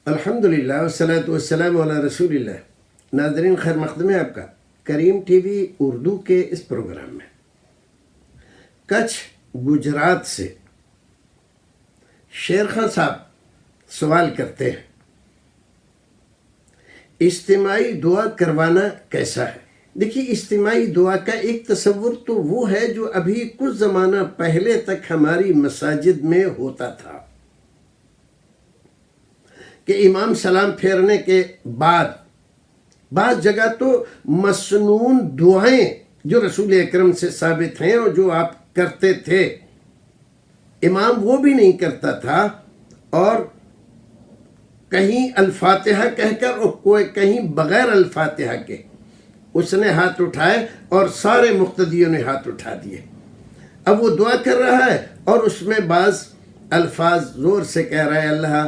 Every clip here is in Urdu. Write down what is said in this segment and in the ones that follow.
الحمدللہ والصلاۃ والسلام علی رسول اللہ. ناظرین خیر مقدم ہے آپ کا کریم ٹی وی اردو کے اس پروگرام میں. کچھ گجرات سے شیر خان صاحب سوال کرتے ہیں، اجتماعی دعا کروانا کیسا ہے؟ دیکھیے، اجتماعی دعا کا ایک تصور تو وہ ہے جو ابھی کچھ زمانہ پہلے تک ہماری مساجد میں ہوتا تھا کہ امام سلام پھیرنے کے بعد بعض جگہ تو مسنون دعائیں جو رسول اکرم سے ثابت ہیں اور جو آپ کرتے تھے، امام وہ بھی نہیں کرتا تھا اور کہیں الفاتحہ کہہ کر اور کوئی کہیں بغیر الفاتحہ کے اس نے ہاتھ اٹھائے اور سارے مقتدیوں نے ہاتھ اٹھا دیے. اب وہ دعا کر رہا ہے اور اس میں بعض الفاظ زور سے کہہ رہا ہے، اللہ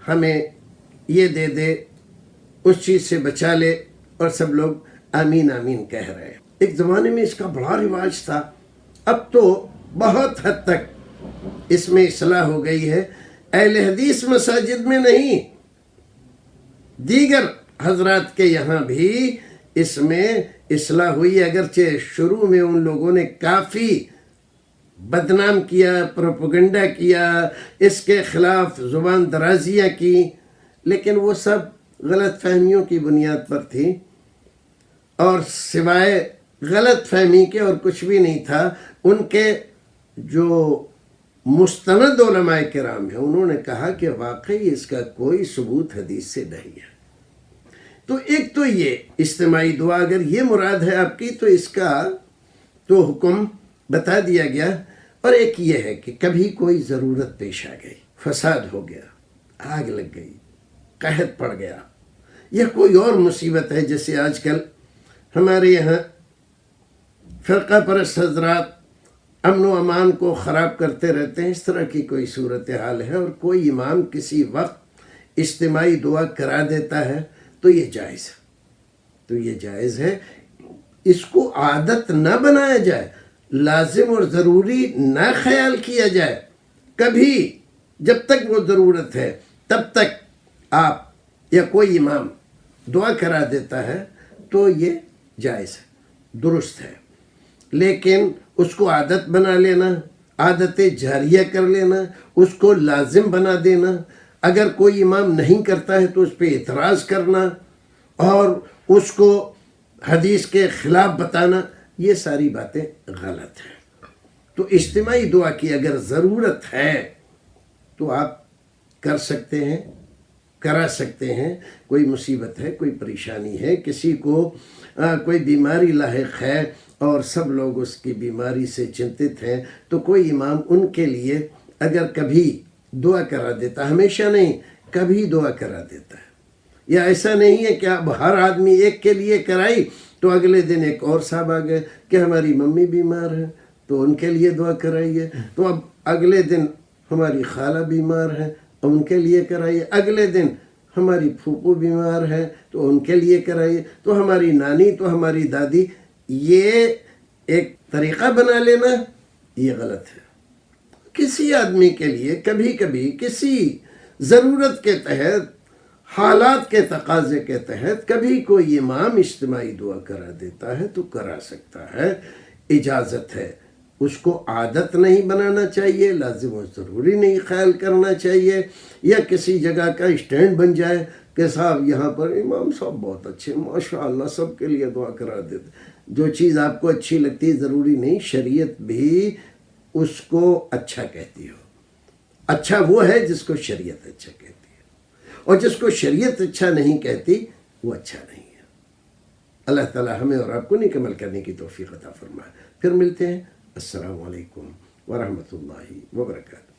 ہمیں یہ دے دے، اس چیز سے بچا لے، اور سب لوگ آمین آمین کہہ رہے ہیں. ایک زمانے میں اس کا بڑا رواج تھا، اب تو بہت حد تک اس میں اصلاح ہو گئی ہے. اہل حدیث مساجد میں نہیں، دیگر حضرات کے یہاں بھی اس میں اصلاح ہوئی، اگرچہ شروع میں ان لوگوں نے کافی بدنام کیا، پروپیگنڈا کیا، اس کے خلاف زبان درازیاں کی، لیکن وہ سب غلط فہمیوں کی بنیاد پر تھی اور سوائے غلط فہمی کے اور کچھ بھی نہیں تھا. ان کے جو مستند علماء کرام ہیں انہوں نے کہا کہ واقعی اس کا کوئی ثبوت حدیث سے نہیں ہے. تو ایک تو یہ اجتماعی دعا اگر یہ مراد ہے آپ کی تو اس کا تو حکم بتا دیا گیا. اور ایک یہ ہے کہ کبھی کوئی ضرورت پیش آ گئی، فساد ہو گیا، آگ لگ گئی، قحط پڑ گیا، یا کوئی اور مصیبت ہے، جیسے آج کل ہمارے یہاں فرقہ پرست حضرات امن و امان کو خراب کرتے رہتے ہیں، اس طرح کی کوئی صورتحال ہے اور کوئی امام کسی وقت اجتماعی دعا کرا دیتا ہے تو یہ جائز ہے. تو یہ جائز ہے، اس کو عادت نہ بنایا جائے، لازم اور ضروری نہ خیال کیا جائے. کبھی جب تک وہ ضرورت ہے تب تک آپ یا کوئی امام دعا کرا دیتا ہے تو یہ جائز ہے، درست ہے. لیکن اس کو عادت بنا لینا، عادت جاریہ کر لینا، اس کو لازم بنا دینا، اگر کوئی امام نہیں کرتا ہے تو اس پہ اعتراض کرنا اور اس کو حدیث کے خلاف بتانا، یہ ساری باتیں غلط ہیں. تو اجتماعی دعا کی اگر ضرورت ہے تو آپ کر سکتے ہیں، کرا سکتے ہیں. کوئی مصیبت ہے، کوئی پریشانی ہے، کسی کو کوئی بیماری لاحق ہے اور سب لوگ اس کی بیماری سے چنتت ہیں، تو کوئی امام ان کے لیے اگر کبھی دعا کرا دیتا، ہمیشہ نہیں، کبھی دعا کرا دیتا ہے. یا ایسا نہیں ہے کہ اب ہر آدمی ایک کے لیے کرائی تو اگلے دن ایک اور صاحب آ گئے کہ ہماری ممی بیمار ہے تو ان کے لیے دعا کرائیے، تو اب اگلے دن ہماری خالہ بیمار ہے ان کے لیے کرائیے، اگلے دن ہماری پھوپھو بیمار ہے تو ان کے لیے کرائیے، تو ہماری نانی، تو ہماری دادی. یہ ایک طریقہ بنا لینا یہ غلط ہے. کسی آدمی کے لیے کبھی کبھی کسی ضرورت کے تحت، حالات کے تقاضے کے تحت کبھی کوئی امام اجتماعی دعا کرا دیتا ہے تو کرا سکتا ہے، اجازت ہے. اس کو عادت نہیں بنانا چاہیے، لازم و ضروری نہیں خیال کرنا چاہیے، یا کسی جگہ کا اسٹینڈ بن جائے کہ صاحب یہاں پر امام صاحب بہت اچھے، ماشاءاللہ سب کے لیے دعا کرا دیتے. جو چیز آپ کو اچھی لگتی ہے ضروری نہیں شریعت بھی اس کو اچھا کہتی ہو. اچھا وہ ہے جس کو شریعت اچھا کہتی ہے، اور جس کو شریعت اچھا نہیں کہتی وہ اچھا نہیں ہے. اللہ تعالی ہمیں اور آپ کو نیک عمل کرنے کی توفیق عطا فرمائے. پھر ملتے ہیں. السلام علیکم ورحمۃ اللہ وبرکاتہ.